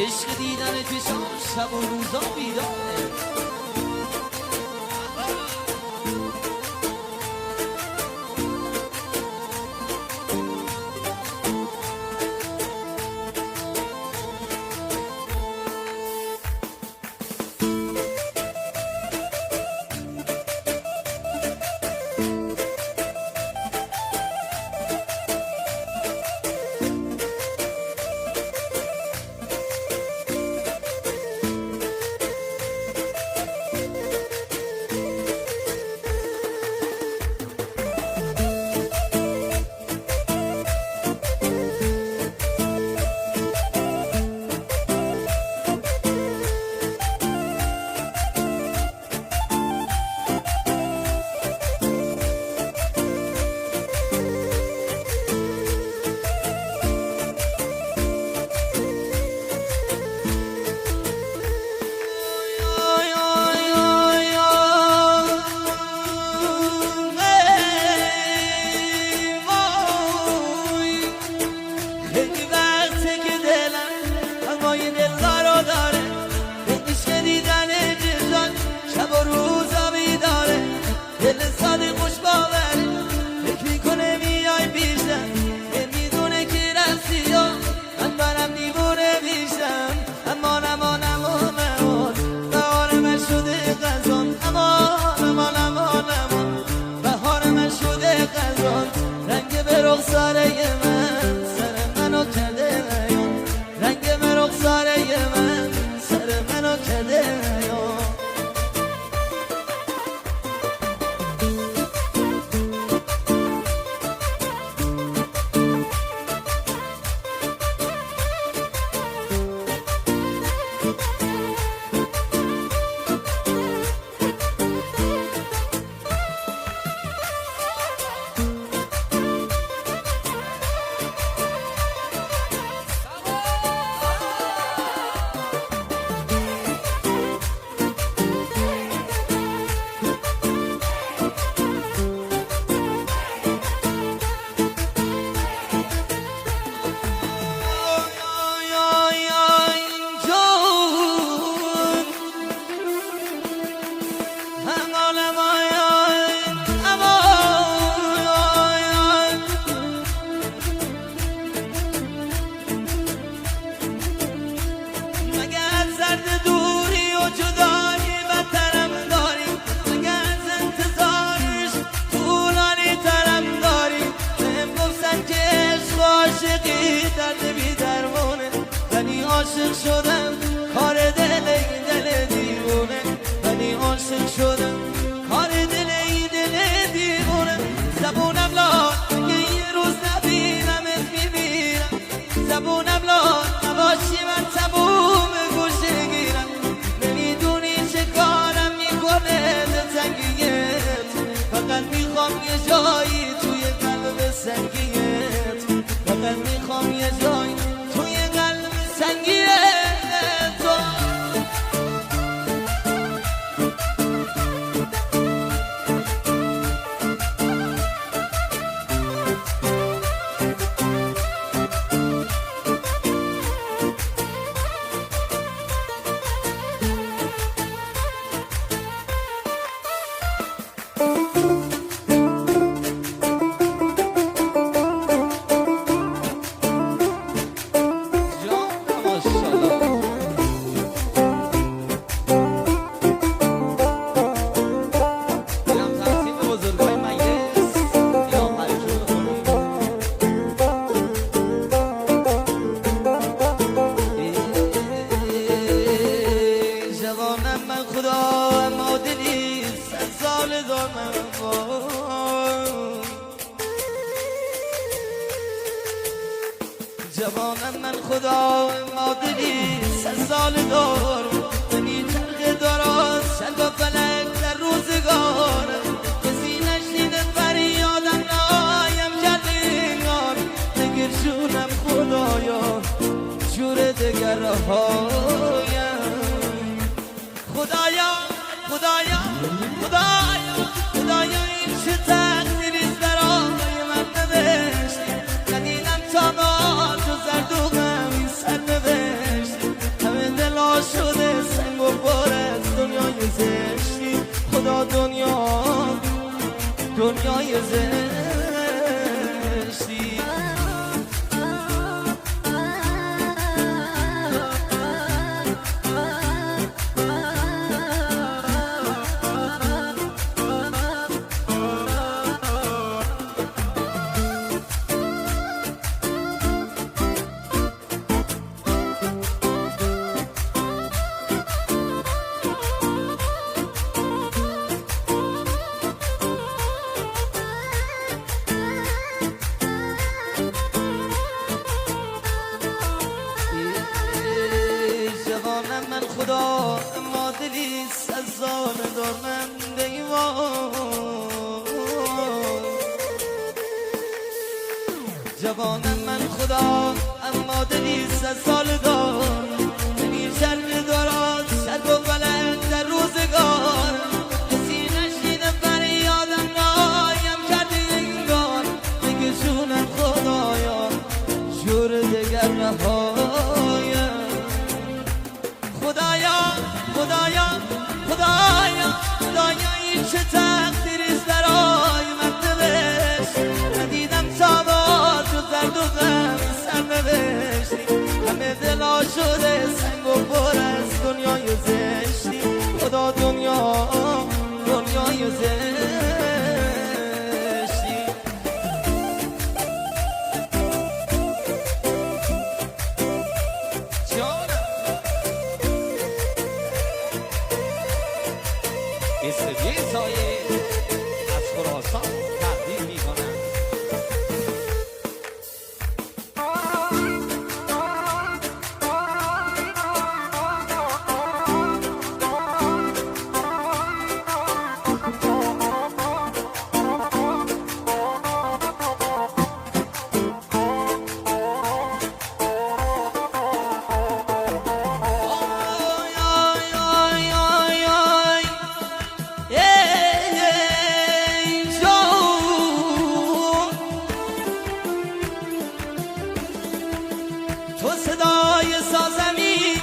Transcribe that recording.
عشق دیدن چشام شب و روزا بیداره عاشق شدم کار دل دیوونه ولی عاشق شدم کار دل دیوونه زبونم لال یه روز نبینمت میمیرم زبونم لال نباشی من تموم گوشه گیرم نمیدونی چه کارم میکنه دلتنگیت فقط میخوام یه جایی توی قلب سنگیت فقط میخوام یه جایی توی قلب سنگیت جوانم من خدا مادری 100 سال دار منی چرخ دارد شد و فلک در روزگارم کسی نشنیده فریادم نایم جلینار نگر جونم خدایا جور دگرهایم خدایا خدایا خدایا خدایا این چه تقدیریست برای من نوشتی ندیدم تا ما زرد و غم این سر نوشت دنیای زشتی. من خدا ما دلی سزان دارم دیوان جوانم من خدا اما دلی سال دار نمی شرم دارد شد و بلند در روزگار کسی نشیده فریادم نایم کرده انگار بگشونم خدایا شور دگر نهایم خدایا خدایا خدایا خدایا این چه تقدیریست برای من نوشت ندیدم تا با تو زرد و غم سرنوشتی همه دلا شده سنگ و پر از دنیای زشتی خدا دنیای زشتی استدیوی سایه از خراسان تقدیم میکنم. تو صدای سازمی